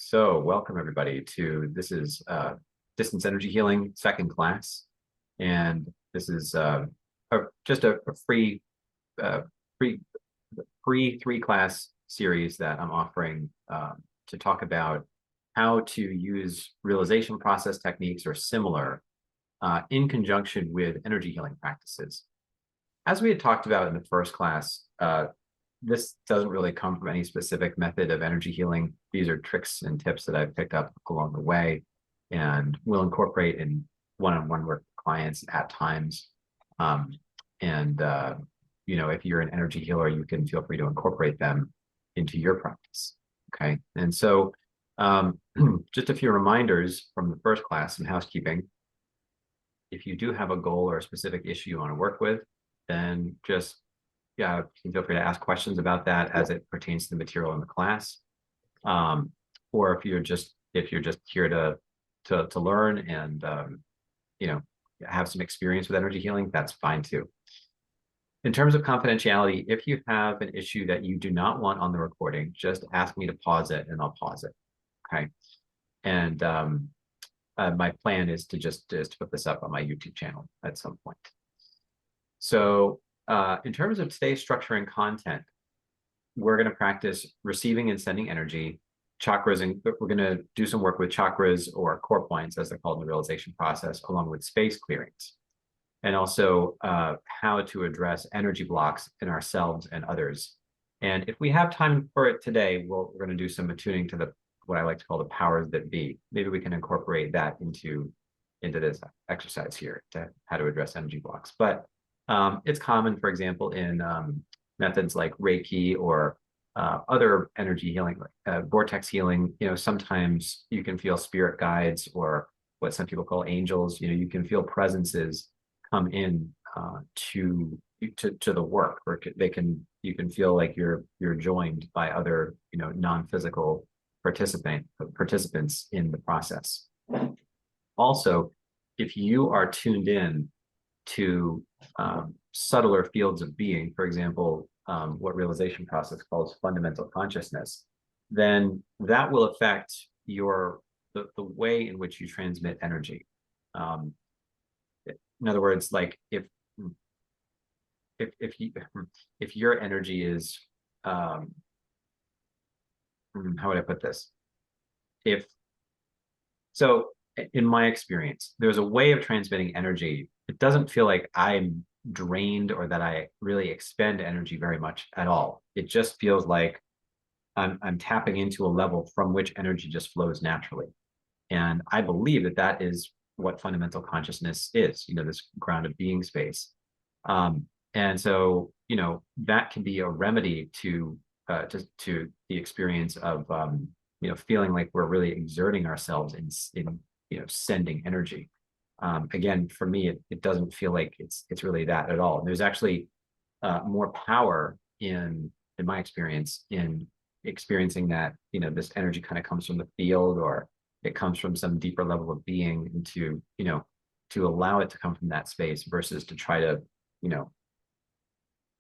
So welcome everybody to this is distance energy healing second class, and this is just a free uh, free free 3-class series that I'm offering to talk about how to use realization process techniques or similar in conjunction with energy healing practices. As we had talked about in the first class, this doesn't really come from any specific method of energy healing. These are tricks and tips that I've picked up along the way and will incorporate in one-on-one work with clients at times. If you're an energy healer, you can feel free to incorporate them into your practice. Okay. And so just a few reminders from the first class, some housekeeping. If you do have a goal or a specific issue you want to work with, then just you can feel free to ask questions about that as it pertains to the material in the class. Or if you're just here to learn and have some experience with energy healing, that's fine too. In terms of confidentiality, if you have an issue that you do not want on the recording, just ask me to pause it and I'll pause it. Okay. And my plan is to just put this up on my YouTube channel at some point. So in terms of today's structure and content, we're going to practice receiving and sending energy, chakras, and we're going to do some work with chakras or core points, as they're called in the realization process, along with space clearings, and also how to address energy blocks in ourselves and others. And if we have time for it today, we're going to do some attuning to what I like to call the powers that be. Maybe we can incorporate that into this exercise here, to how to address energy blocks. But it's common, for example, in methods like Reiki or other energy healing, vortex healing. Sometimes you can feel spirit guides, or what some people call angels. You can feel presences come in to the work, or you can feel like you're joined by other non-physical participants in the process. Also, if you are tuned in to subtler fields of being, for example, what realization process calls fundamental consciousness, then that will affect the way in which you transmit energy. In other words, like if your energy is how would I put this? In my experience, there's a way of transmitting energy. It doesn't feel like I'm drained or that I really expend energy very much at all. It just feels like I'm tapping into a level from which energy just flows naturally. And I believe that is what fundamental consciousness is, this grounded being space. And so, that can be a remedy to the experience of, feeling like we're really exerting ourselves in sending energy. Again, for me, it doesn't feel like it's really that at all. And there's actually more power in my experience in experiencing that, this energy kind of comes from the field, or it comes from some deeper level of being, and to allow it to come from that space versus to try to,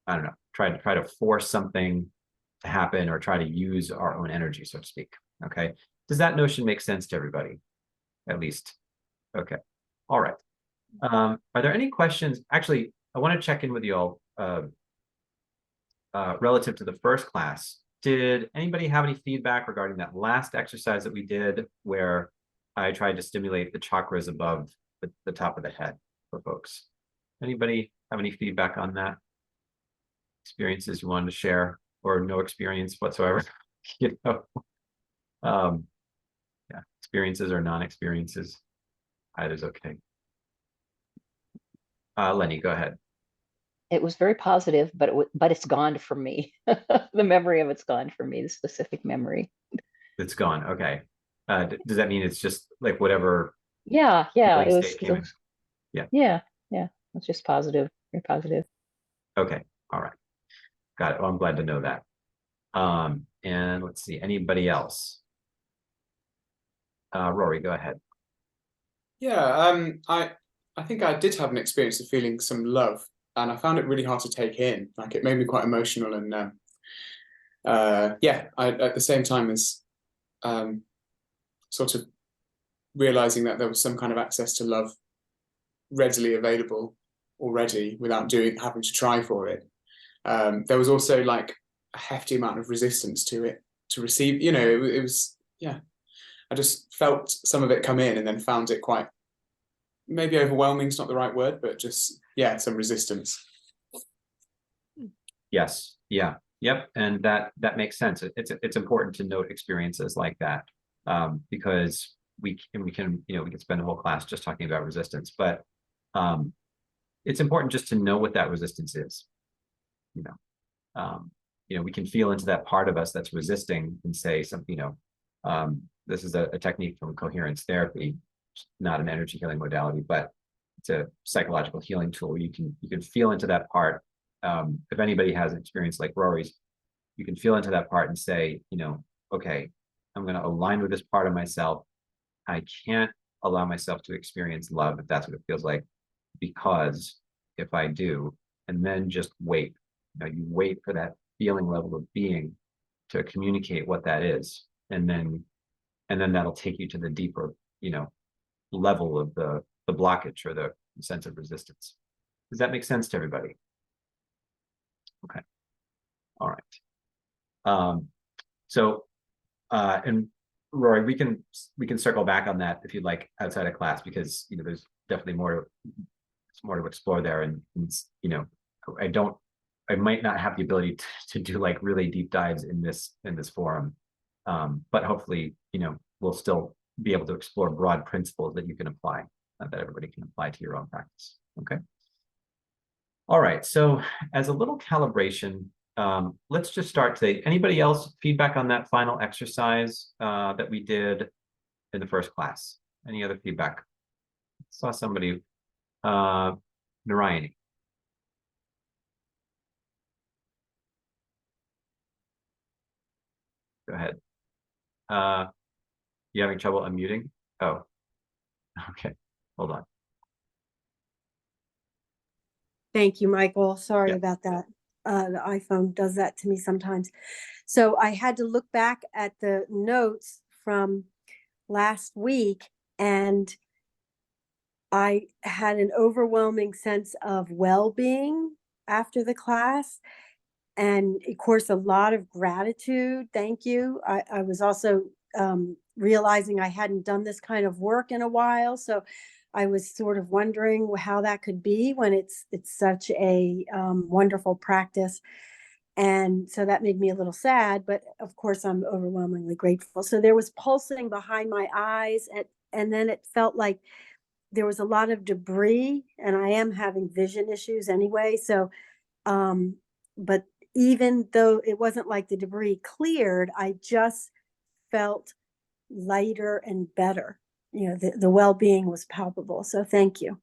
I don't know, try to force something to happen or try to use our own energy, so to speak. Okay. Does that notion make sense to everybody? At least. Okay. All right. Are there any questions? Actually, I want to check in with you all relative to the first class. Did anybody have any feedback regarding that last exercise that we did, where I tried to stimulate the chakras above the top of the head for folks? Anybody have any feedback on that? Experiences you wanted to share, or no experience whatsoever? Yeah, experiences or non-experiences, either's okay. Lenny, go ahead. It was very positive, but it's gone from me. The memory of it's gone from me, the specific memory. It's gone. Okay. Does that mean it's just like whatever? Yeah. It was, yeah. It's just positive, very positive. Okay. All right. Got it. Well, I'm glad to know that. And let's see, anybody else? Rory, go ahead. Yeah, I think I did have an experience of feeling some love, and I found it really hard to take in. Like, it made me quite emotional, and at the same time as sort of realizing that there was some kind of access to love readily available already without having to try for it. There was also like a hefty amount of resistance to it, to receive, you know, it was, yeah, I just felt some of it come in and then found it quite, maybe overwhelming is not the right word, but just, yeah, some resistance. Yes. Yeah. Yep. And that makes sense. It's important to note experiences like that, because we can spend a whole class just talking about resistance, but it's important just to know what that resistance is. We can feel into that part of us that's resisting and say something, this is a technique from coherence therapy, not an energy healing modality, but it's a psychological healing tool where you can feel into that part. If anybody has an experience like Rory's, you can feel into that part and say, okay, I'm going to align with this part of myself. I can't allow myself to experience love if that's what it feels like, because if I do, and then just wait. You wait for that feeling level of being to communicate what that is, and then that'll take you to the deeper, level of the blockage or the sense of resistance. Does that make sense to everybody? Okay. All right. And Rory, we can circle back on that if you'd like outside of class, because there's definitely more to explore there, and I might not have the ability to do like really deep dives in this forum, but hopefully we'll still be able to explore broad principles that you can apply, that everybody can apply to your own practice. Okay. All right. So as a little calibration, let's just start today. Anybody else feedback on that final exercise that we did in the first class? Any other feedback? Saw somebody, Narayani. Go ahead. You having trouble unmuting? Oh, okay. Hold on. Thank you, Michael. Sorry Yeah. about that. The iPhone does that to me sometimes. So I had to look back at the notes from last week, and I had an overwhelming sense of well-being after the class. And of course, a lot of gratitude. Thank you. I was also realizing I hadn't done this kind of work in a while. So I was sort of wondering how that could be when it's such a wonderful practice. And so that made me a little sad, but of course I'm overwhelmingly grateful. So there was pulsing behind my eyes, and then it felt like there was a lot of debris, and I am having vision issues anyway. So, but even though it wasn't like the debris cleared, I just felt lighter and better. The well-being was palpable. So thank you.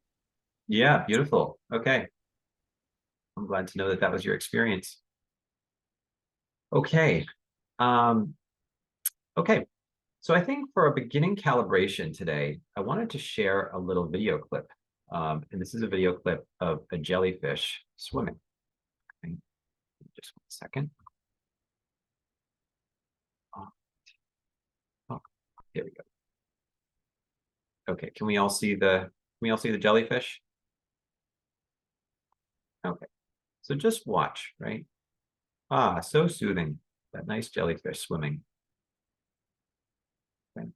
Yeah, beautiful. Okay. I'm glad to know that was your experience. Okay. Okay. So I think for a beginning calibration today, I wanted to share a little video clip. And this is a video clip of a jellyfish swimming. Okay. Just 1 second. Oh, here we go. Okay, can we all see the jellyfish? Okay, so just watch, right? Ah, so soothing. That nice jellyfish swimming. Okay.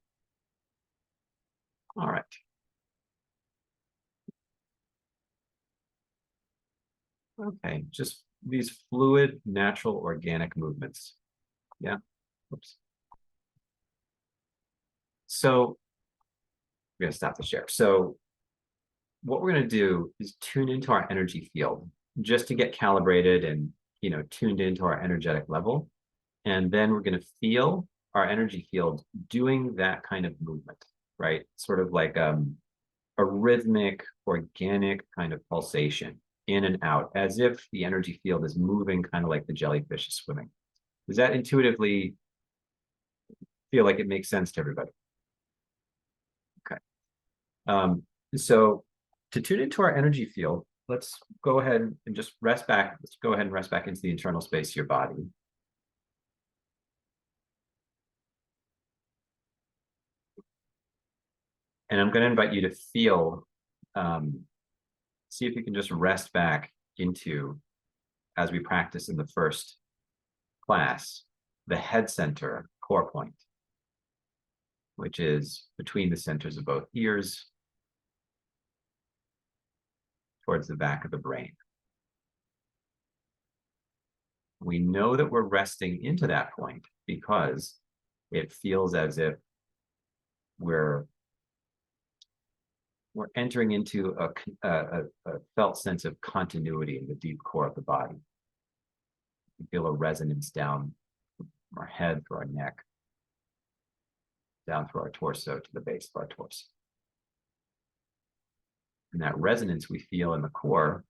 All right. Okay, just these fluid, natural, organic movements. Yeah. Oops. So we're going to stop the share. So what we're going to do is tune into our energy field just to get calibrated and tuned into our energetic level. And then we're going to feel our energy field doing that kind of movement, right? Sort of like a rhythmic, organic kind of pulsation in and out, as if the energy field is moving kind of like the jellyfish is swimming. Does that intuitively feel like it makes sense to everybody? Okay. So to tune into our energy field, let's go ahead and just rest back. Let's go ahead and rest back into the internal space of your body. And I'm going to invite you to feel, see if you can just rest back into, as we practice in the first class, the head center core point, which is between the centers of both ears, towards the back of the brain. We know that we're resting into that point because it feels as if we're entering into a felt sense of continuity in the deep core of the body. You feel a resonance down from our head through our neck, down through our torso to the base of our torso. And that resonance we feel in the core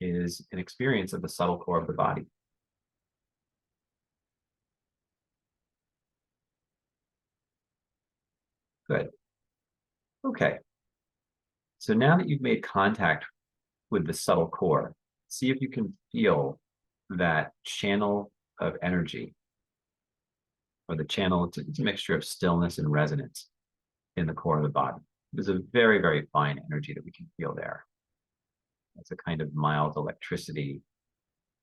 is an experience of the subtle core of the body. Good. Okay. So now that you've made contact with the subtle core, see if you can feel that channel of energy, or the channel, it's a mixture of stillness and resonance in the core of the body. There's a very, very fine energy that we can feel there. It's a kind of mild electricity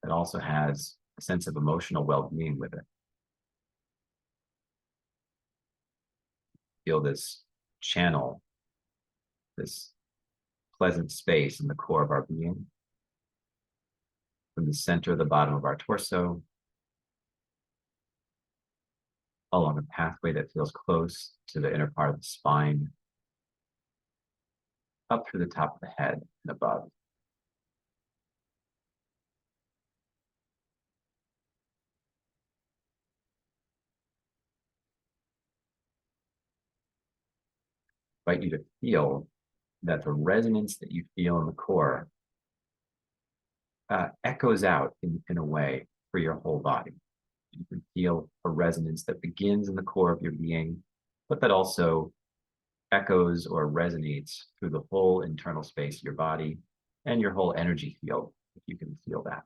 that also has a sense of emotional well-being with it. Feel this channel, this pleasant space in the core of our being, from the center of the bottom of our torso, along a pathway that feels close to the inner part of the spine, up through the top of the head and above. I invite you to feel that the resonance that you feel in the core echoes out in a way for your whole body. You can feel a resonance that begins in the core of your being, but that also echoes or resonates through the whole internal space of your body and your whole energy field, if you can feel that.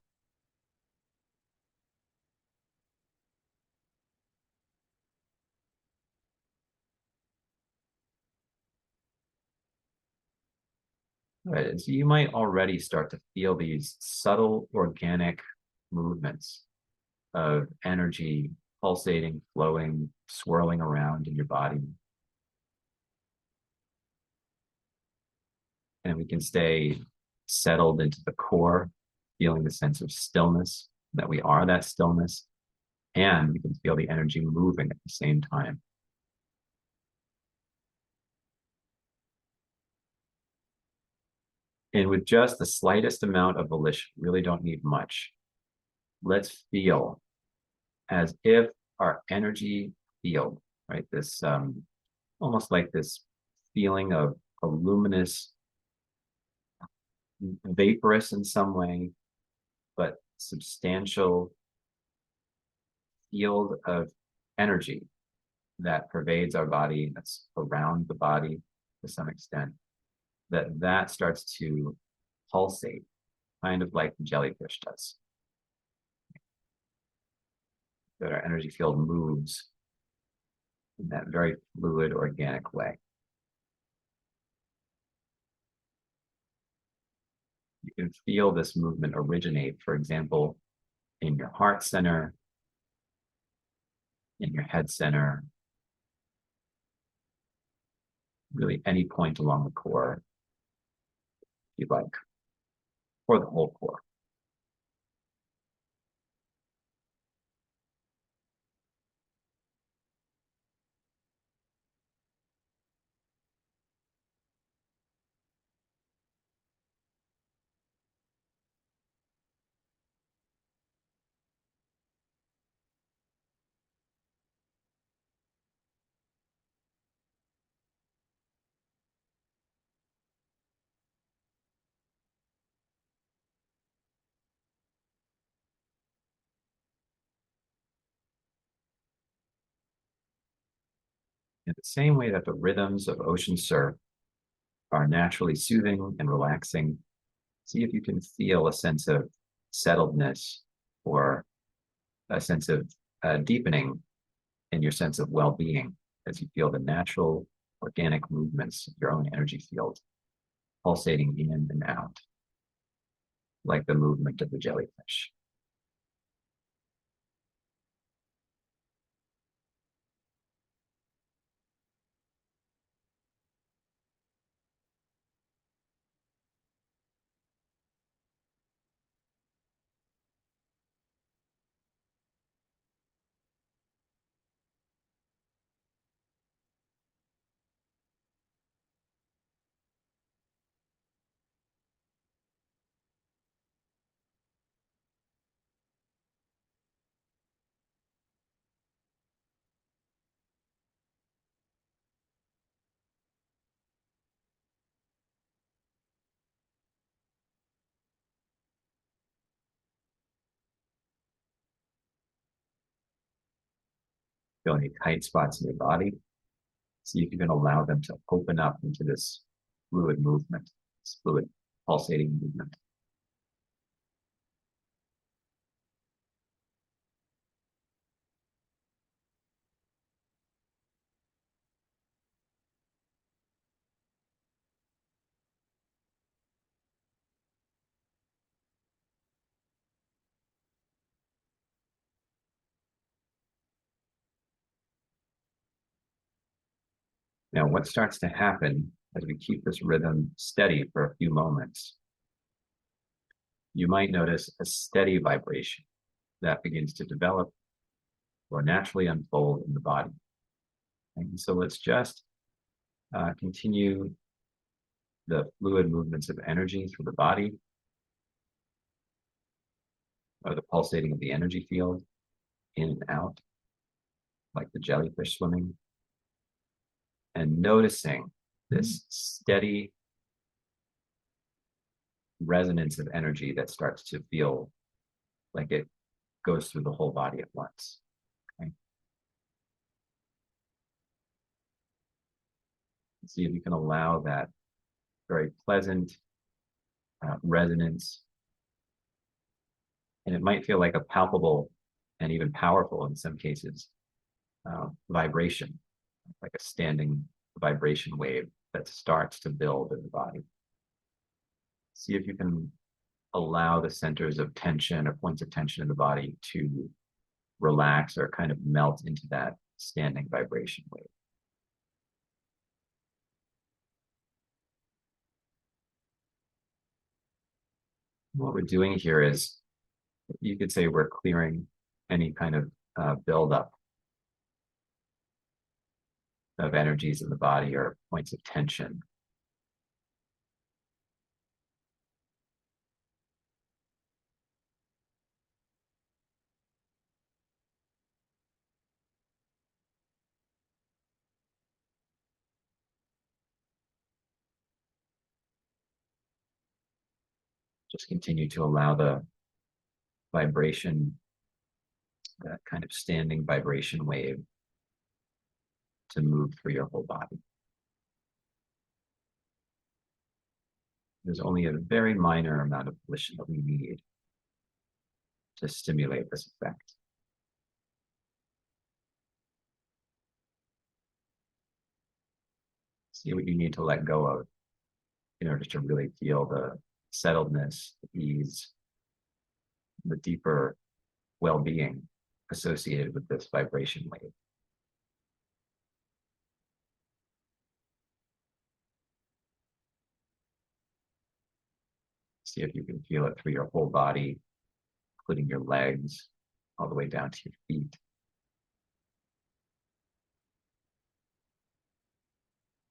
Right. So you might already start to feel these subtle organic movements of energy pulsating, flowing, swirling around in your body. And we can stay settled into the core, feeling the sense of stillness, that we are that stillness, and we can feel the energy moving at the same time. And with just the slightest amount of volition, really don't need much. Let's feel as if our energy field, right? This almost like this feeling of a luminous, vaporous in some way, but substantial field of energy that pervades our body, that's around the body to some extent, that starts to pulsate, kind of like the jellyfish does. That our energy field moves in that very fluid, organic way. You can feel this movement originate, for example, in your heart center, in your head center, really any point along the core, if you'd like, or the whole core. In the same way that the rhythms of ocean surf are naturally soothing and relaxing, see if you can feel a sense of settledness or a sense of deepening in your sense of well-being as you feel the natural organic movements of your own energy field, pulsating in and out, like the movement of the jellyfish. Feel any tight spots in your body. See if you can allow them to open up into this fluid movement, this fluid pulsating movement. Now, what starts to happen as we keep this rhythm steady for a few moments, you might notice a steady vibration that begins to develop or naturally unfold in the body. And so let's just continue the fluid movements of energy through the body, or the pulsating of the energy field in and out, like the jellyfish swimming, and noticing this steady resonance of energy that starts to feel like it goes through the whole body at once. Okay. See if you can allow that very pleasant resonance. And it might feel like a palpable and even powerful, in some cases, vibration, like a standing vibration wave that starts to build in the body. See if you can allow the centers of tension or points of tension in the body to relax or kind of melt into that standing vibration wave. What we're doing here is, you could say we're clearing any kind of buildup of energies in the body or points of tension. Just continue to allow the vibration, that kind of standing vibration wave, to move through your whole body. There's only a very minor amount of volition that we need to stimulate this effect. See what you need to let go of in order to really feel the settledness, the ease, the deeper well-being associated with this vibration wave. See if you can feel it through your whole body, including your legs, all the way down to your feet.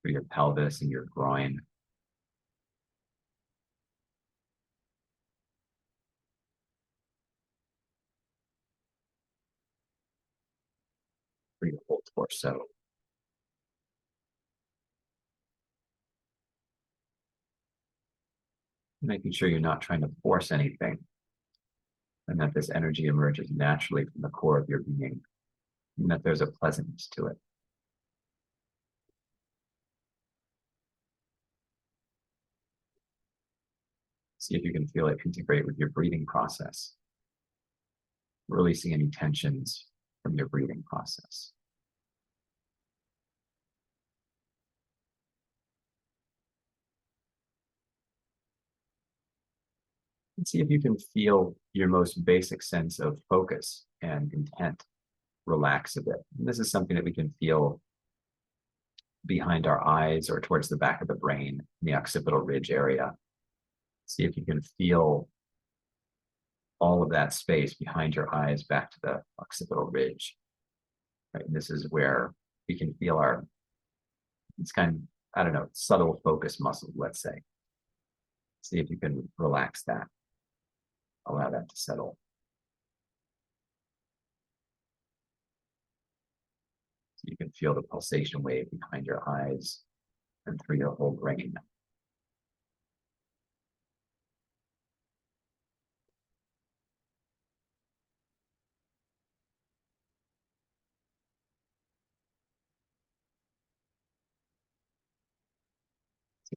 Through your pelvis and your groin. Through your whole torso. Making sure you're not trying to force anything, and that this energy emerges naturally from the core of your being, and that there's a pleasantness to it. See if you can feel it integrate with your breathing process, releasing any tensions from your breathing process. see if you can feel your most basic sense of focus and intent relax a bit. And this is something that we can feel behind our eyes or towards the back of the brain, in the occipital ridge area. See if you can feel all of that space behind your eyes back to the occipital ridge. Right, and this is where we can feel our, it's kind of, I don't know, subtle focus muscle, let's say. See if you can relax that, allow that to settle. So you can feel the pulsation wave behind your eyes and through your whole brain.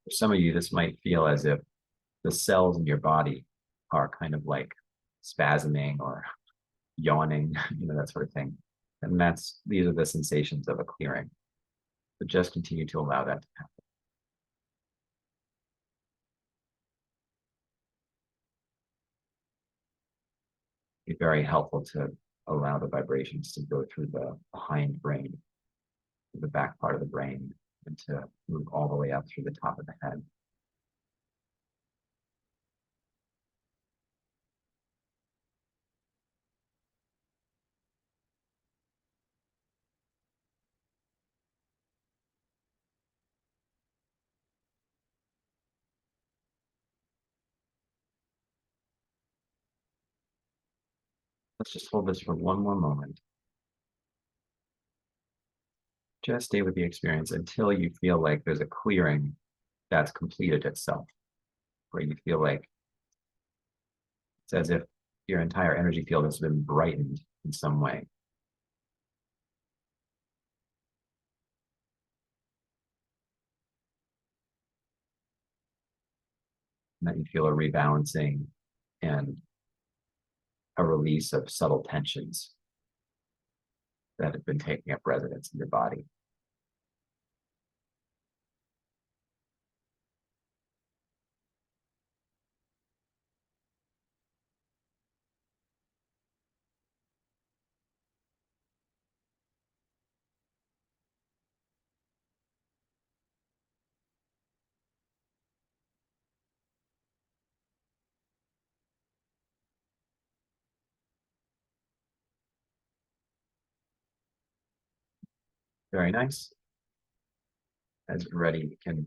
For some of you, this might feel as if the cells in your body are kind of like spasming or yawning, that sort of thing. And these are the sensations of a clearing. But just continue to allow that to happen. It's very helpful to allow the vibrations to go through the hindbrain, the back part of the brain, and to move all the way up through the top of the head. Let's just hold this for one more moment. Just stay with the experience until you feel like there's a clearing that's completed itself, where you feel like it's as if your entire energy field has been brightened in some way. And that you feel a rebalancing and a release of subtle tensions that have been taking up residence in your body. Very nice. As you're ready, you can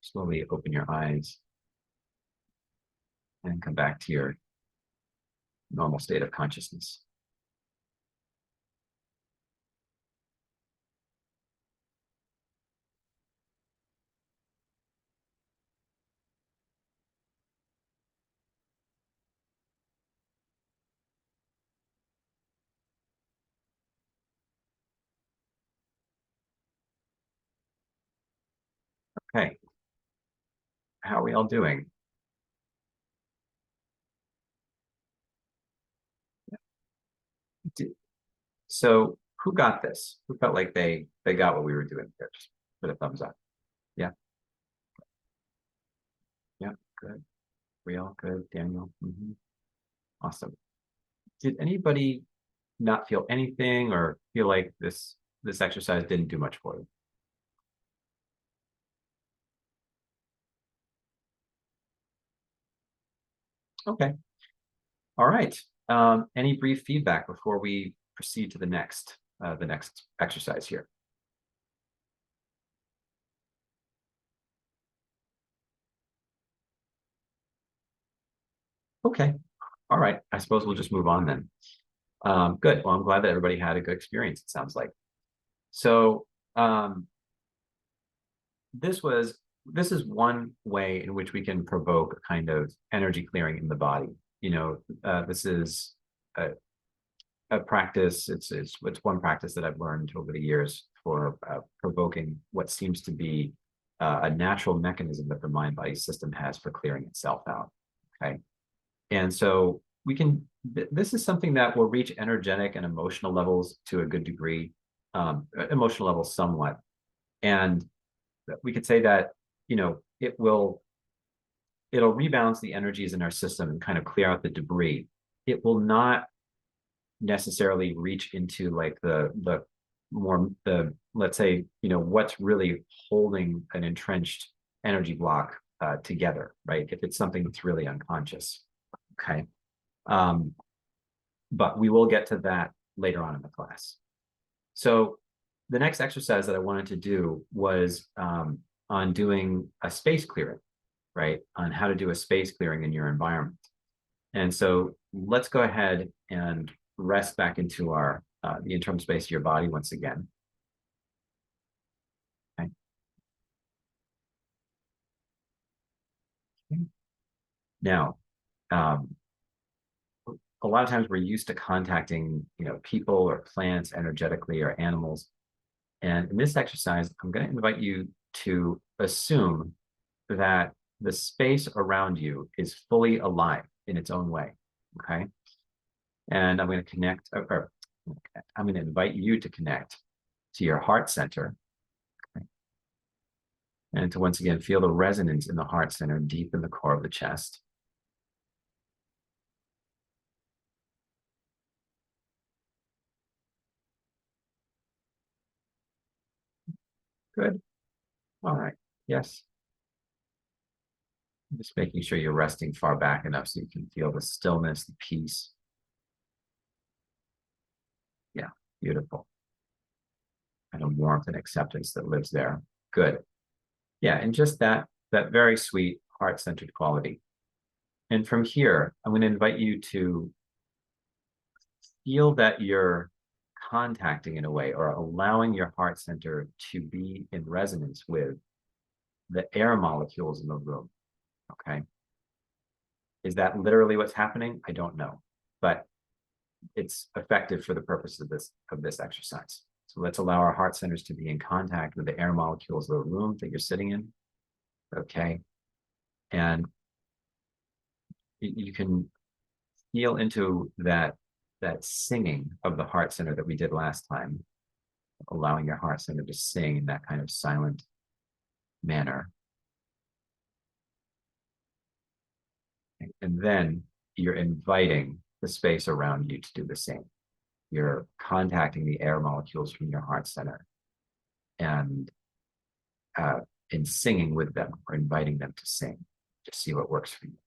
slowly open your eyes and come back to your normal state of consciousness. Okay. How are we all doing? So who got this? Who felt like they got what we were doing here? Just put a thumbs up. Yeah. Yeah, good. We all good, Daniel. Awesome. Did anybody not feel anything or feel like this exercise didn't do much for you? Okay. All right. Any brief feedback before we proceed to the next exercise here? Okay. All right. I suppose we'll just move on then. Good. Well, I'm glad that everybody had a good experience, it sounds like. So this is one way in which we can provoke a kind of energy clearing in the body. This is a practice. It's one practice that I've learned over the years for provoking what seems to be a natural mechanism that the mind-body system has for clearing itself out. Okay, and so we can. This is something that will reach energetic and emotional levels to a good degree, emotional levels somewhat, and we could say that it will it'll rebalance the energies in our system and kind of clear out the debris. It will not necessarily reach into like the more the, let's say, what's really holding an entrenched energy block together, right? If it's something that's really unconscious. Okay. But we will get to that later on in the class. So the next exercise that I wanted to do was on doing a space clearing, right? On how to do a space clearing in your environment. And so let's go ahead and rest back into our the internal space of your body once again. Okay. Now, a lot of times we're used to contacting, people or plants energetically or animals. And in this exercise, I'm going to invite you to assume that the space around you is fully alive in its own way. Okay. And I'm going to connect, or I'm going to invite you to connect to your heart center. Okay. And to once again feel the resonance in the heart center deep in the core of the chest. Good. All right. Yes. Just making sure you're resting far back enough so you can feel the stillness, the peace. Yeah, beautiful. And a warmth and acceptance that lives there. Good. Yeah, and just that very sweet heart-centered quality. And from here, I'm going to invite you to feel that you're contacting in a way or allowing your heart center to be in resonance with the air molecules in the room. Okay. Is that literally what's happening? I don't know, but it's effective for the purpose of this exercise. So let's allow our heart centers to be in contact with the air molecules of the room that you're sitting in. Okay. And you can feel into that singing of the heart center that we did last time, allowing your heart center to sing in that kind of silent manner. And then you're inviting the space around you to do the same. You're contacting the air molecules from your heart center and in singing with them or inviting them to sing to see what works for you.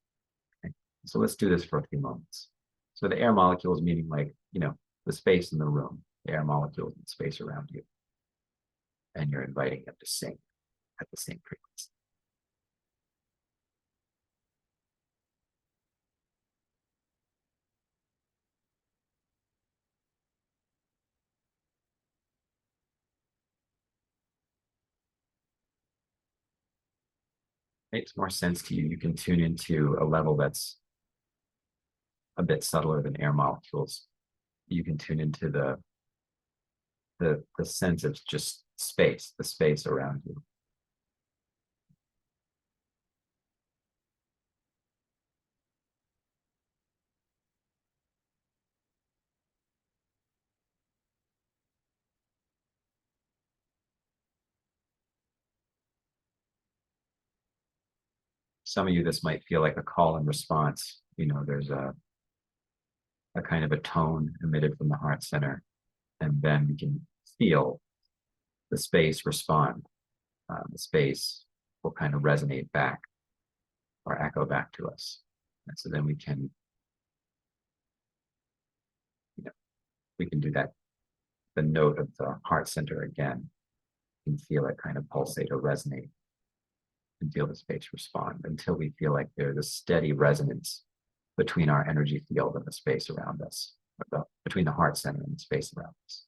Okay? So let's do this for a few moments. So the air molecules meaning like, the space in the room, the air molecules and space around you. And you're inviting them to sing at the same frequency. Makes more sense to you, you can tune into a level that's a bit subtler than air molecules. You can tune into the sense of just space, the space around you. Some of you, this might feel like a call and response. There's a kind of a tone emitted from the heart center, and then we can feel the space respond. The space will kind of resonate back or echo back to us. And so then we can do that, the note of the heart center again, and feel it kind of pulsate or resonate and feel the space respond until we feel like there's a steady resonance between our energy field and the space around us, between the heart center and the space around us.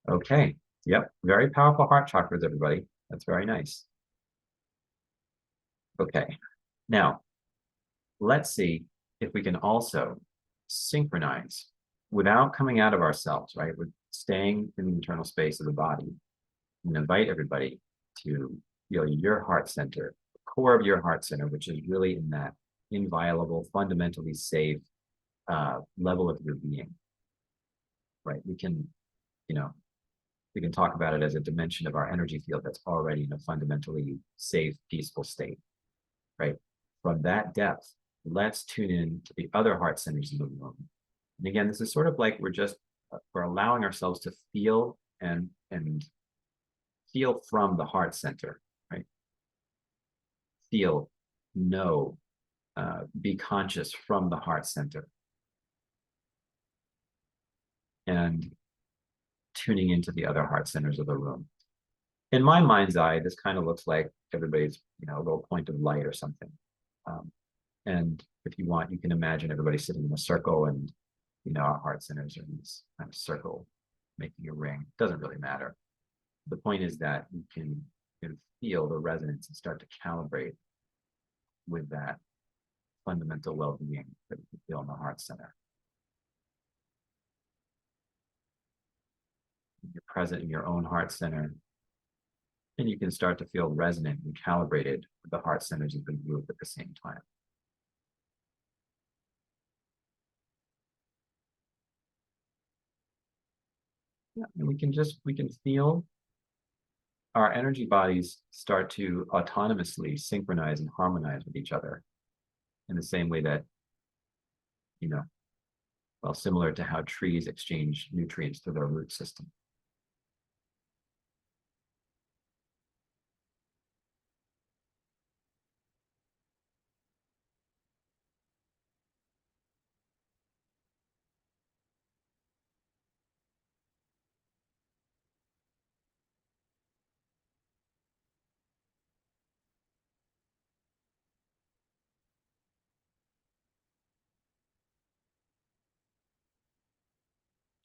Okay. Yep. Very powerful heart chakras, everybody. That's very nice. Okay. Now, let's see if we can also synchronize without coming out of ourselves, right? With staying in the internal space of the body, and invite everybody to feel your heart center, the core of your heart center, which is really in that inviolable, fundamentally safe level of your being, right? We can, you know, we can talk about it as a dimension of our energy field that's already in a fundamentally safe, peaceful state, right? From that depth, let's tune in to the other heart centers in the room. And again, this is sort of like we're allowing ourselves to feel and feel from the heart center, right? Feel, know, be conscious from the heart center. And tuning into the other heart centers of the room. In my mind's eye, this kind of looks like everybody's, you know, a little point of light or something. And if you want, you can imagine everybody sitting in a circle, and, you know, our heart centers are in this kind of circle, making a ring. Doesn't really matter. The point is that you can feel the resonance and start to calibrate with that fundamental well-being that you feel in the heart center. You're present in your own heart center, and you can start to feel resonant and calibrated with the heart centers of the group at the same time. Yeah, and we can feel our energy bodies start to autonomously synchronize and harmonize with each other in the same way that, you know, well, similar to how trees exchange nutrients through their root system.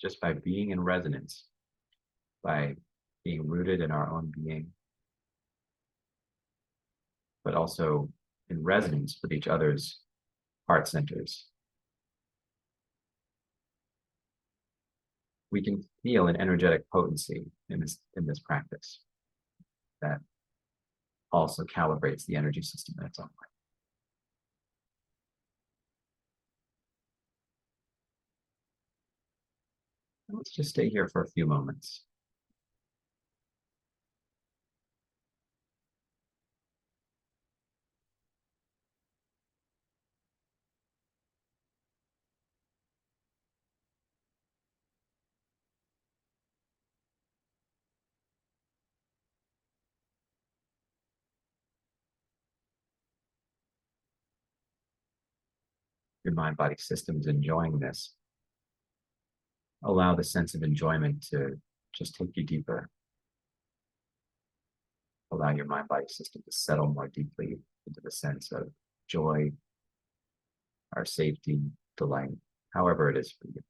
Just by being in resonance, by being rooted in our own being, but also in resonance with each other's heart centers. We can feel an energetic potency in this practice that also calibrates the energy system in its own way. Let's just stay here for a few moments. Your mind-body system is enjoying this. Allow the sense of enjoyment to just take you deeper. Allow your mind-body system to settle more deeply into the sense of joy, our safety, delight, however it is for you.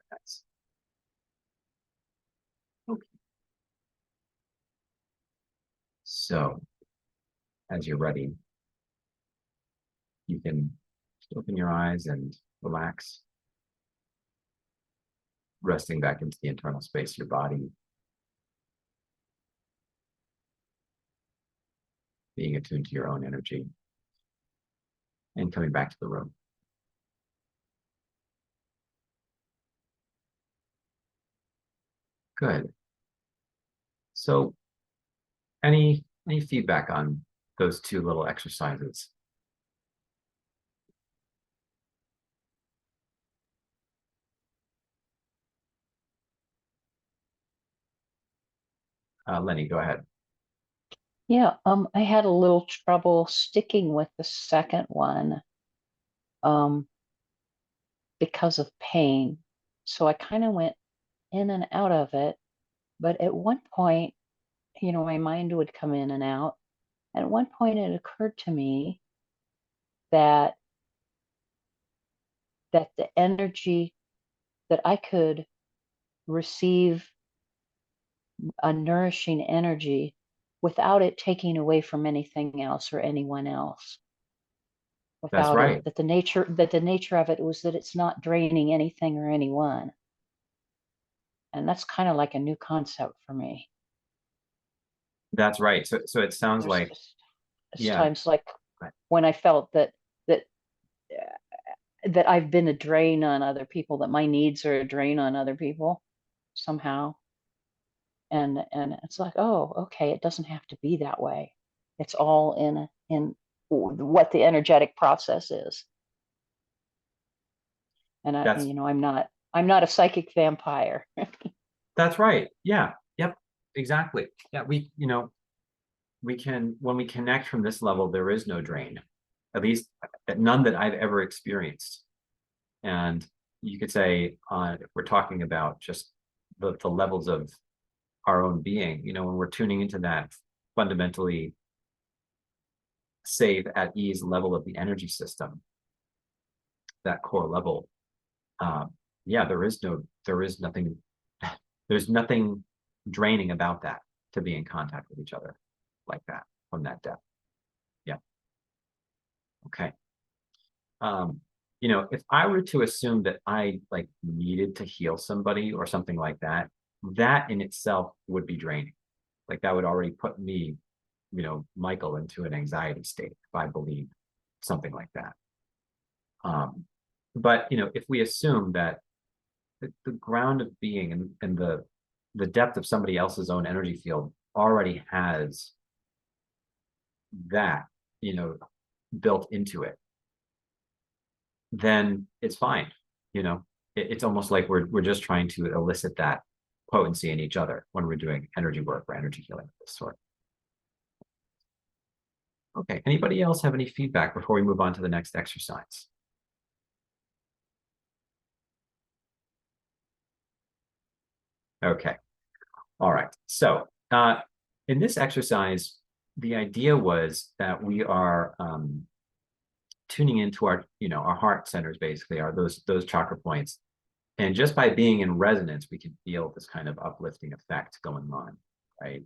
That's okay. So, as you're ready, you can open your eyes and relax, resting back into the internal space of your body. being attuned to your own energy and coming back to the room. Good. So any feedback on those two little exercises? Lenny, go ahead. Yeah, I had a little trouble sticking with the second one because of pain. So I kind of went in and out of it. But at one point, my mind would come in and out. And at one point it occurred to me that the energy that I could receive a nourishing energy without it taking away from anything else or anyone else. That's Without right. it, that the nature of it was that it's not draining anything or anyone. And that's kind of like a new concept for me. That's right. So it sounds There's like, just yeah, times like right. when I felt that I've been a drain on other people, that my needs are a drain on other people somehow. And it's like, oh, okay, it doesn't have to be that way. It's all in what the energetic process is. And That's I'm not a psychic vampire. that's right. Yeah. Yep. Exactly. Yeah. We can, when we connect from this level, there is no drain, at least none that I've ever experienced. And you could say, if we're talking about just the levels of our own being, when we're tuning into that fundamentally safe, at ease level of the energy system, that core level, yeah, there's nothing draining about that, to be in contact with each other like that from that depth. Yeah. Okay. If I were to assume that I like needed to heal somebody or something like that, that in itself would be draining. Like that would already put me, Michael, into an anxiety state if I believe something like that. But if we assume that the ground of being and the depth of somebody else's own energy field already has that, built into it, then it's fine. It's almost like we're just trying to elicit that potency in each other when we're doing energy work or energy healing of this sort. Okay, anybody else have any feedback before we move on to the next exercise? Okay, all right. So in this exercise, the idea was that we are tuning into our, our heart centers, basically, are those chakra points. And just by being in resonance, we can feel this kind of uplifting effect going on, right?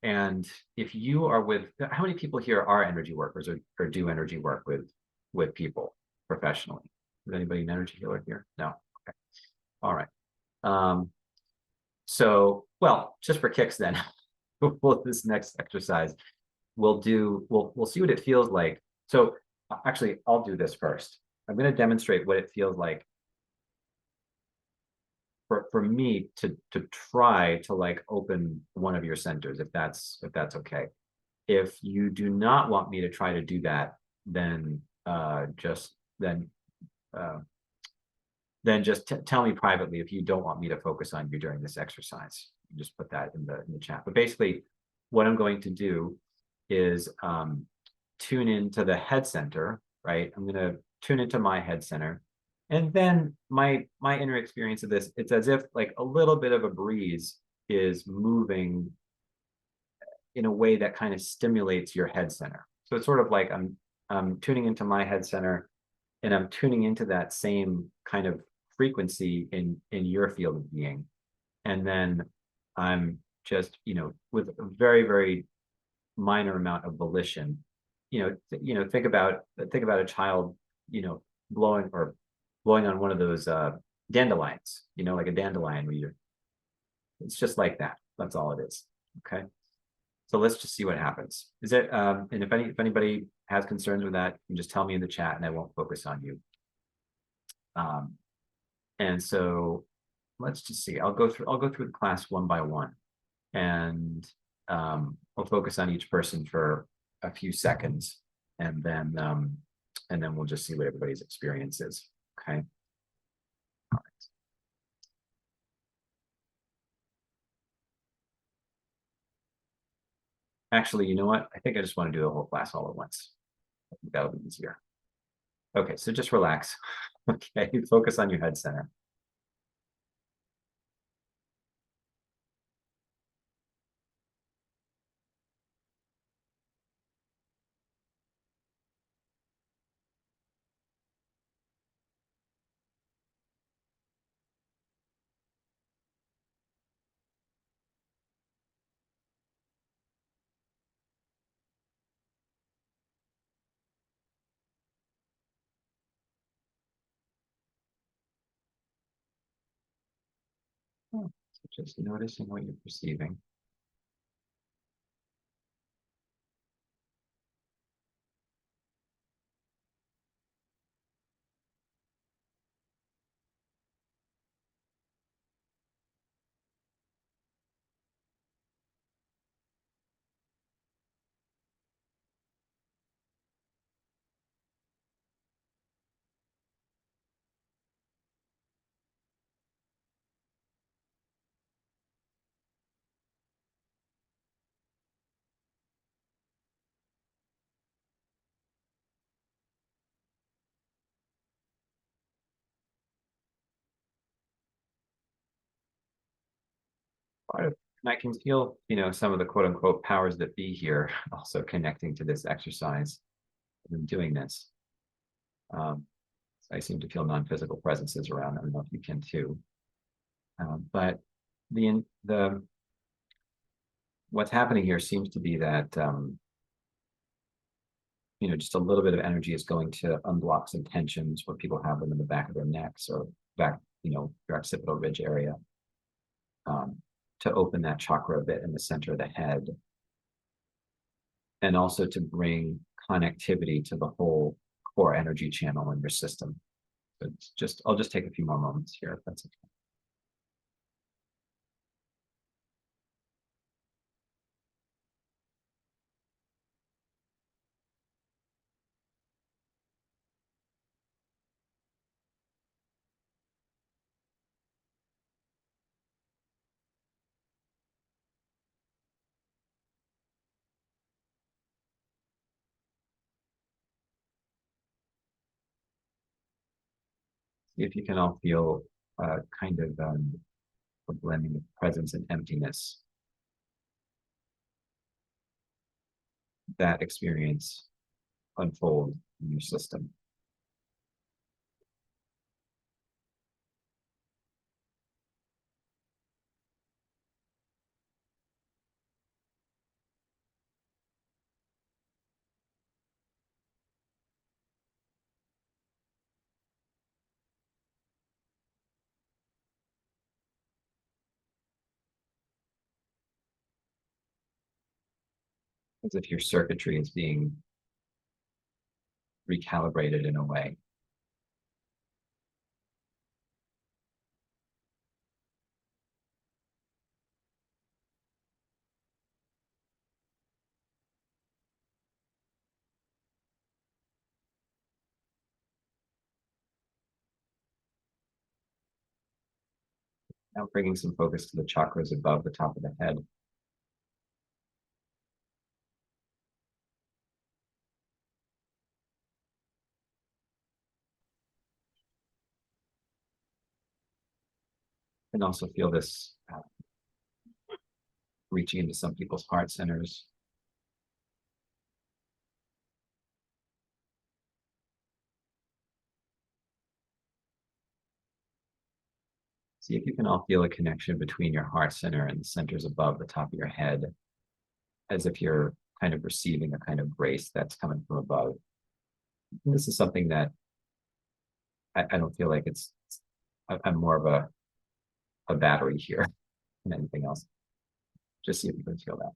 And if you are how many people here are energy workers or do energy work with people professionally? Is anybody an energy healer here? No. Okay. All right. So, well, just for kicks then, this next exercise, we'll see what it feels like. So actually, I'll do this first. I'm going to demonstrate what it feels like for me to try to like open one of your centers, if that's okay. If you do not want me to try to do that, then just tell me privately if you don't want me to focus on you during this exercise. You just put that in the chat. But basically, what I'm going to do is tune into the head center, right? I'm going to tune into my head center. And then my inner experience of this, it's as if like a little bit of a breeze is moving in a way that kind of stimulates your head center. So it's sort of like I'm tuning into my head center and I'm tuning into that same kind of frequency in your field of being. And then I'm just, with a very, very minor amount of volition, think about a child, blowing on one of those dandelions, like a dandelion it's just like that. That's all it is. Okay. So let's just see what happens. Is it, and if anybody has concerns with that, you can just tell me in the chat and I won't focus on you. And so let's just see. I'll go through the class one by one, and we'll focus on each person for a few seconds, and then we'll just see what everybody's experience is. Okay. All right. Actually, you know what? I think I just want to do the whole class all at once. I think that'll be easier. Okay, so just relax. Okay, focus on your head center. So just noticing what you're perceiving. And I can feel, some of the quote unquote powers that be here also connecting to this exercise and doing this. So I seem to feel non-physical presences around. I don't know if you can too. But what's happening here seems to be that just a little bit of energy is going to unblock some tensions where people have them in the back of their necks or back, your occipital ridge area. To open that chakra a bit in the center of the head, and also to bring connectivity to the whole core energy channel in your system. So I'll just take a few more moments here, if that's okay. See if you can all feel kind of a blending of presence and emptiness. That experience unfold in your system. As if your circuitry is being recalibrated in a way. Now bringing some focus to the chakras above the top of the head. And also feel this reaching into some people's heart centers. See if you can all feel a connection between your heart center and the centers above the top of your head, as if you're kind of receiving a kind of grace that's coming from above. And this is something that I don't feel like I'm more of a battery here than anything else. Just see if you can feel that.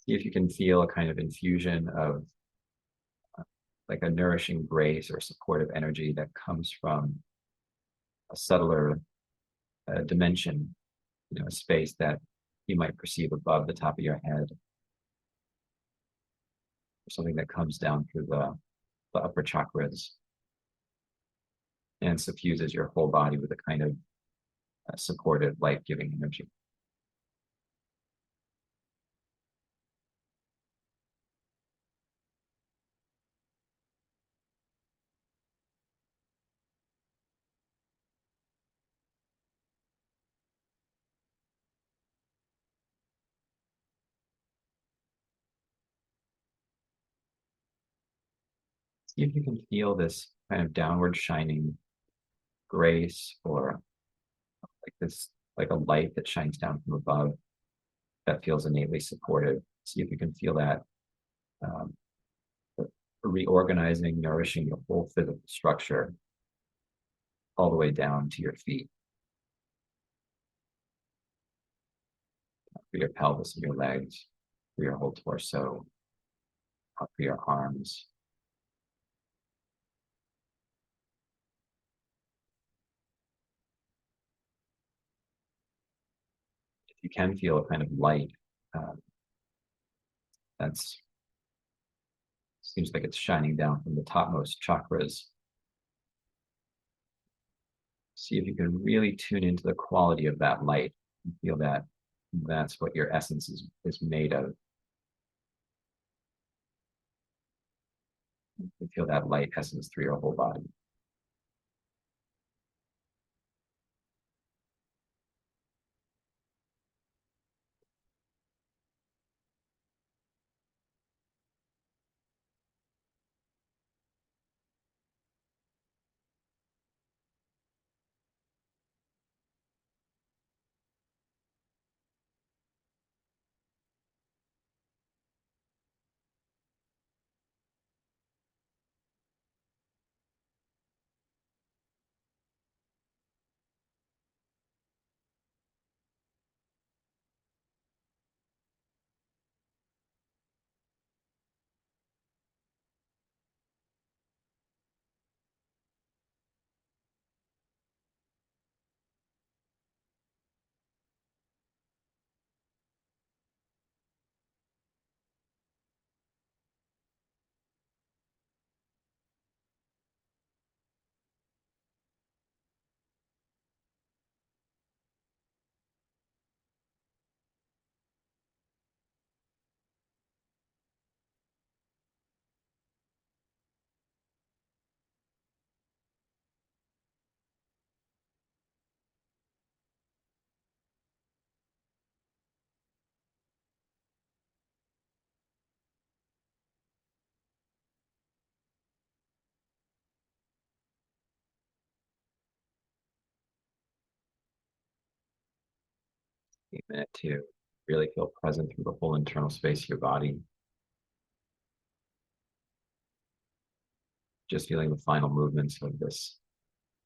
See if you can feel a kind of infusion of like a nourishing grace or supportive energy that comes from a subtler dimension, a space that you might perceive above the top of your head, or something that comes down through the upper chakras and suffuses your whole body with a kind of supportive, life-giving energy. See if you can feel this kind of downward shining grace, or like this, like a light that shines down from above that feels innately supportive. See if you can feel that reorganizing, nourishing your whole physical structure all the way down to your feet, for your pelvis and your legs, for your whole torso, for your arms. If you can feel a kind of light, that's seems like it's shining down from the topmost chakras. See if you can really tune into the quality of that light and feel that that's what your essence is made of. You feel that light essence through your whole body. Take a minute to really feel present through the whole internal space of your body. Just feeling the final movements of this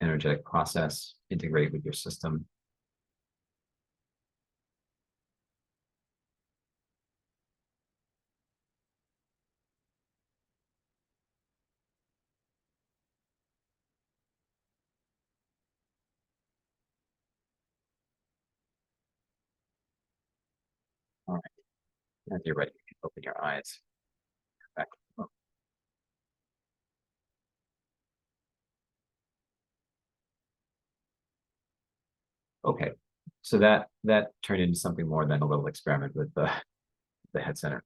energetic process integrate with your system. All right, as you're ready, you can open your eyes. Back. Okay, so that turned into something more than a little experiment with the head center.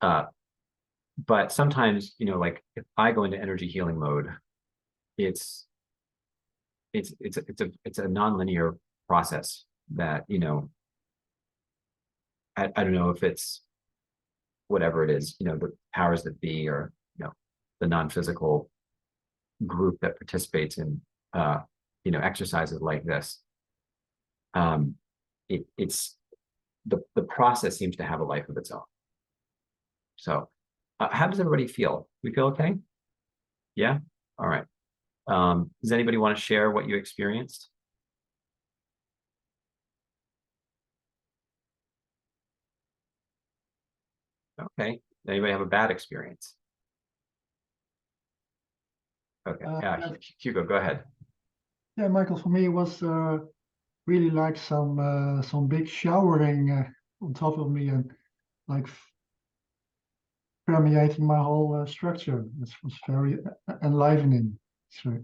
But sometimes, like if I go into energy healing mode, it's a nonlinear process that, I don't know if it's whatever it is, the powers that be, or, the non-physical group that participates in, exercises like this. It's the process seems to have a life of its own. So how does everybody feel? We feel okay? Yeah? All right. Does anybody want to share what you experienced? Okay. Anybody have a bad experience? Okay. Yeah. Hugo, go ahead. Yeah, Michael, for me it was really like some big showering on top of me and like permeating my whole structure. This was very enlivening. Actually,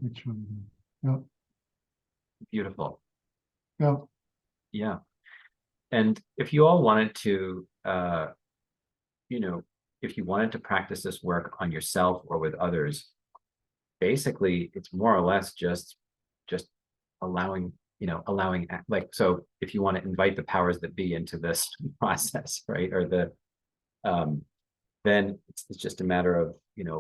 yeah, Beautiful. yeah. Yeah. And if you all wanted to, if you wanted to practice this work on yourself or with others, basically it's more or less just allowing, like, so if you want to invite the powers that be into this process, right? Or then it's just a matter of,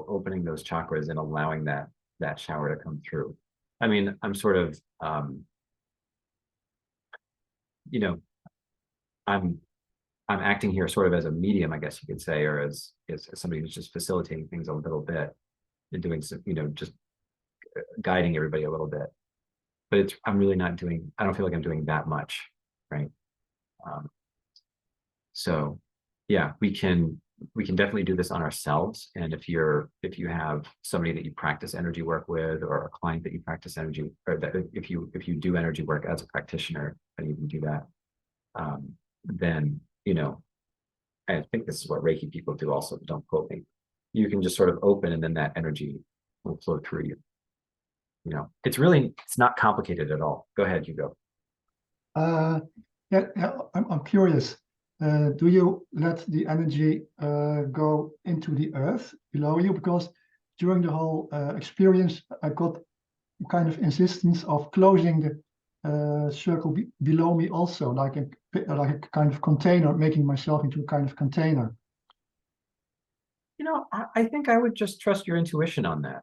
opening those chakras and allowing that shower to come through. I mean, I'm sort of, I'm acting here sort of as a medium, I guess you could say, or as somebody who's just facilitating things a little bit and doing some, just guiding everybody a little bit. But I'm really not doing, I don't feel like I'm doing that much, right? So yeah, we can definitely do this on ourselves. And if you have somebody that you practice energy work with, or a client that you practice energy, or that if you do energy work as a practitioner and you can do that, then I think this is what Reiki people do also, but don't quote me. You can just sort of open and then that energy will flow through you. It's not complicated at all. Go ahead, Hugo. Yeah, I'm curious. Do you let the energy go into the earth below you? Because during the whole experience, I got kind of insistence of closing the circle below me also, like a kind of container, making myself into a kind of container. I think I would just trust your intuition on that.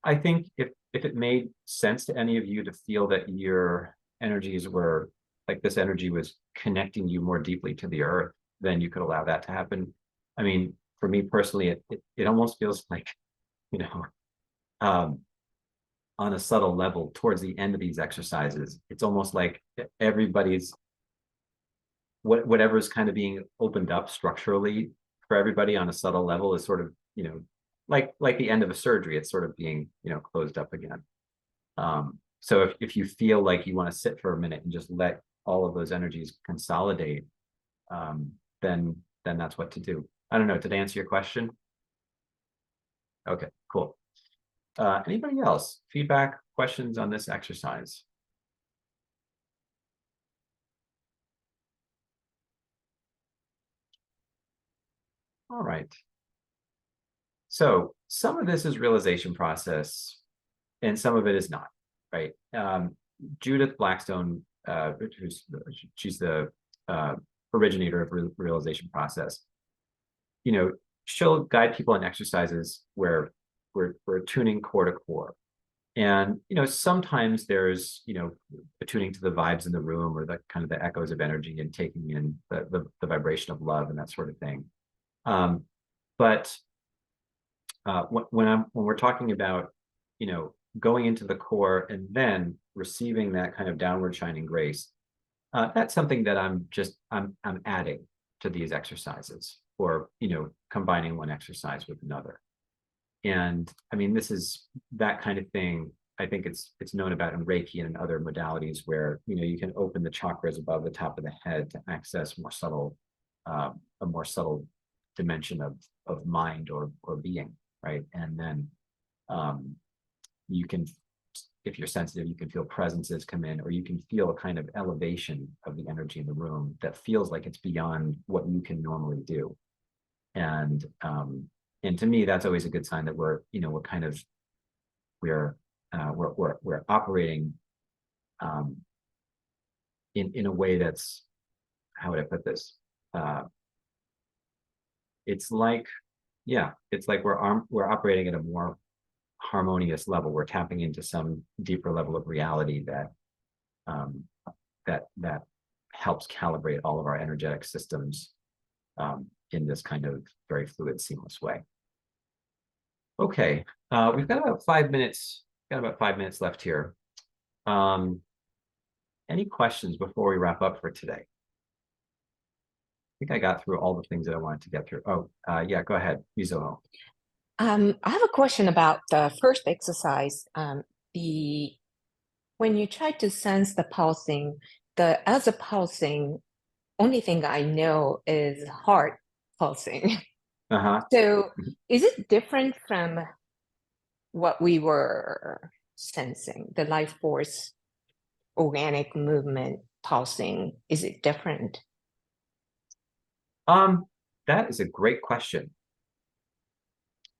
I think if it made sense to any of you to feel that your energies were, like, this energy was connecting you more deeply to the earth, then you could allow that to happen. I mean, for me personally, it almost feels like, on a subtle level towards the end of these exercises, it's almost like everybody's, whatever's kind of being opened up structurally for everybody on a subtle level is sort of, like the end of a surgery, it's sort of being, closed up again. So if you feel like you want to sit for a minute and just let all of those energies consolidate, then that's what to do. I don't know, did I answer your question? Okay, cool. Anybody else? Feedback, questions on this exercise? All right. So some of this is realization process and some of it is not, right? Judith Blackstone, she's the originator of realization process. She'll guide people in exercises where we're tuning core to core. And, sometimes there's, attuning to the vibes in the room or the kind of the echoes of energy and taking in the vibration of love and that sort of thing. But when we're talking about, going into the core and then receiving that kind of downward shining grace, that's something that I'm adding to these exercises, or, combining one exercise with another. And I mean, this is that kind of thing. I think it's known about in Reiki and in other modalities where, you can open the chakras above the top of the head to access more subtle, a more subtle dimension of mind or being, right? And then you can, if you're sensitive, you can feel presences come in, or you can feel a kind of elevation of the energy in the room that feels like it's beyond what you can normally do. And to me, that's always a good sign that we're operating in a way that's, how would I put this? It's like we're operating at a more harmonious level. We're tapping into some deeper level of reality that helps calibrate all of our energetic systems in this kind of very fluid, seamless way. Okay, we've got about 5 minutes. Got about 5 minutes left here. Any questions before we wrap up for today? think I got through all the things that I wanted to get through. Oh, yeah, go ahead, Mizuho. I have a question about the first exercise. When you try to sense the pulsing, as a pulsing, only thing I know is heart pulsing. Uh-huh. So is it different from what we were sensing, the life force, organic movement pulsing? Is it different? That is a great question.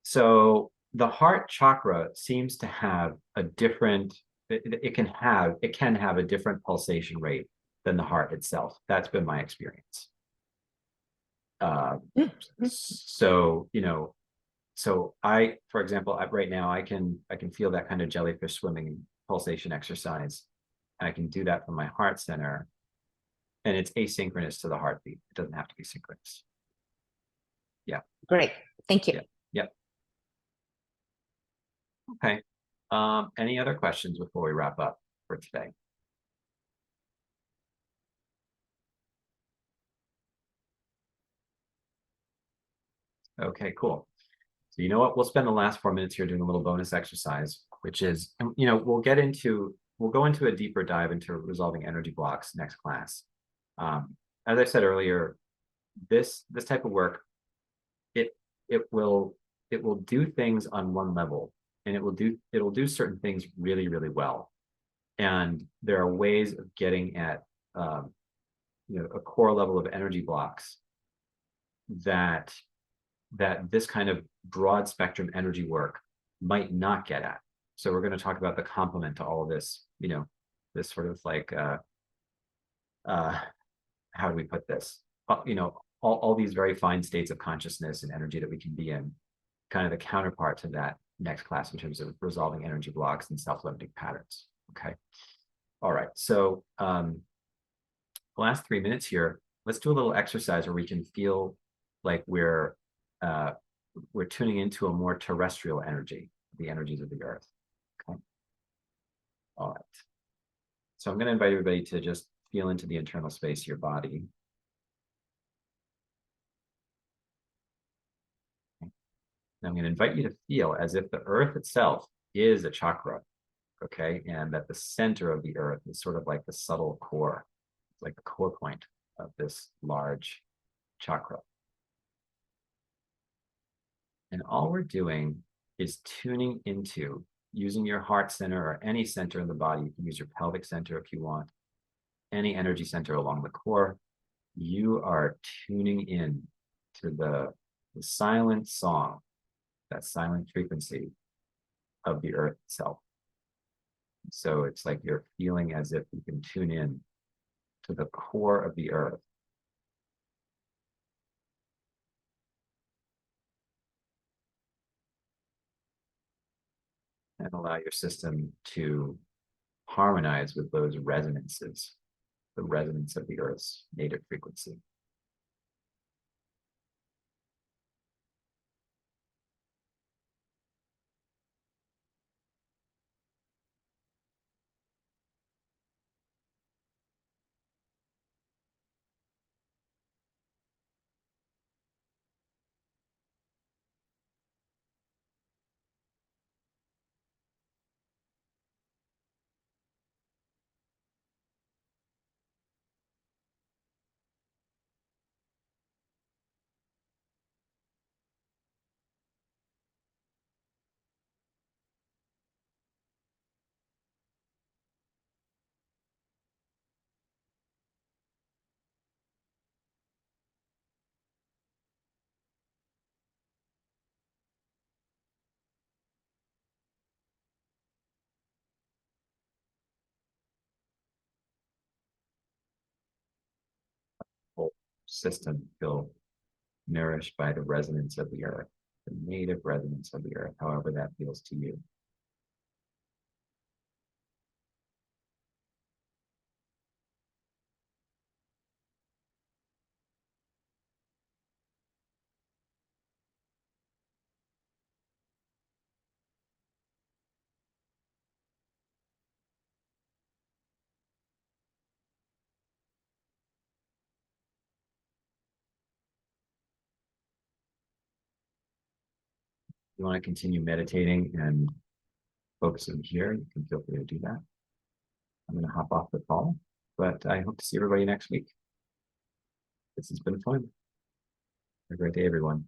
So the heart chakra seems to have a different, it can have a different pulsation rate than the heart itself. That's been my experience. So, you know, so for example, right now I can feel that kind of jellyfish swimming pulsation exercise. And I can do that from my heart center, and it's asynchronous to the heartbeat. It doesn't have to be synchronous. Yeah. Great. Thank you. Yep. Okay. Any other questions before we wrap up for today? Okay, cool. So you know what? We'll spend the last 4 minutes here doing a little bonus exercise, which is, you know, we'll go into a deeper dive into resolving energy blocks next class. As I said earlier, this type of work, it will do things on one level, and it'll do certain things really, really well. And there are ways of getting at you know, a core level of energy blocks that this kind of broad spectrum energy work might not get at. So we're going to talk about the complement to all of this, you know, this sort of like how do we put this? You know, all these very fine states of consciousness and energy that we can be in, kind of the counterpart to that next class in terms of resolving energy blocks and self-limiting patterns. Okay. All right. So the last 3 minutes here, let's do a little exercise where we can feel like we're tuning into a more terrestrial energy, the energies of the earth. Okay. All right. So I'm going to invite everybody to just feel into the internal space of your body. Okay. Now I'm going to invite you to feel as if the earth itself is a chakra, okay? And that the center of the earth is sort of like the subtle core, like the core point of this large chakra. And all we're doing is tuning into, using your heart center or any center in the body. You can use your pelvic center if you want, any energy center along the core. You are tuning in to the silent song, that silent frequency of the earth itself. So it's like you're feeling as if you can tune in to the core of the earth. And allow your system to harmonize with those resonances, the resonance of the earth's native frequency. Whole system feel nourished by the resonance of the earth, the native resonance of the earth, however that feels to you. you want to continue meditating and focusing here, you can feel free to do that. I'm going to hop off the call, but I hope to see everybody next week. This has been fun. Have a great day, everyone.